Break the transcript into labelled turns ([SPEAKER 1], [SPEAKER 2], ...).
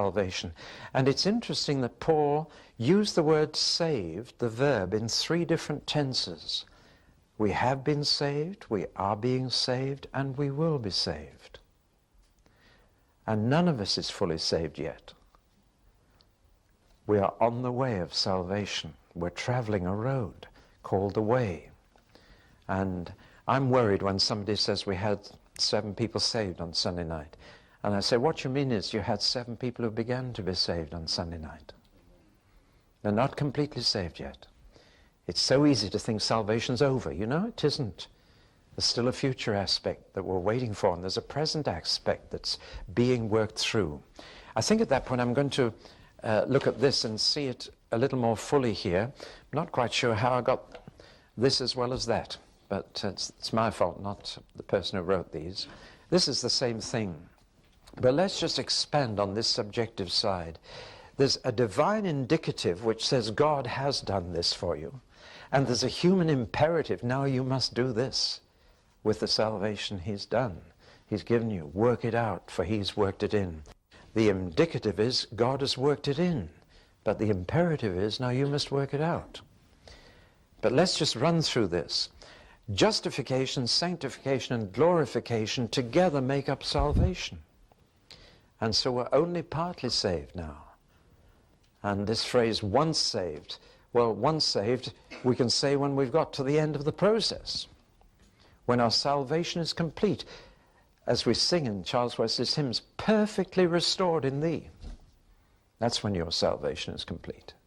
[SPEAKER 1] salvation. And it's interesting that Paul used the word saved, the verb, in 3 different tenses. We have been saved, we are being saved, and we will be saved. And none of us is fully saved yet. We are on the way of salvation. We're traveling a road called the way. And I'm worried when somebody says we had 7 people saved on Sunday night. And I say, what you mean is you had 7 people who began to be saved on Sunday night. They're not completely saved yet. It's so easy to think salvation's over. You know, it isn't. There's still a future aspect that we're waiting for, and there's a present aspect that's being worked through. I think at that point I'm going to look at this and see it a little more fully here. I'm not quite sure how I got this as well as that, but it's my fault, not the person who wrote these. This is the same thing. But let's just expand on this subjective side. There's a divine indicative which says God has done this for you. And there's a human imperative, now you must do this with the salvation he's done. He's given you, work it out, for he's worked it in. The indicative is God has worked it in. But the imperative is now you must work it out. But let's just run through this. Justification, sanctification, and glorification together make up salvation. And so we're only partly saved now. And this phrase, once saved, well, once saved, we can say when we've got to the end of the process. When our salvation is complete, as we sing in Charles Wesley's hymns, perfectly restored in thee. That's when your salvation is complete.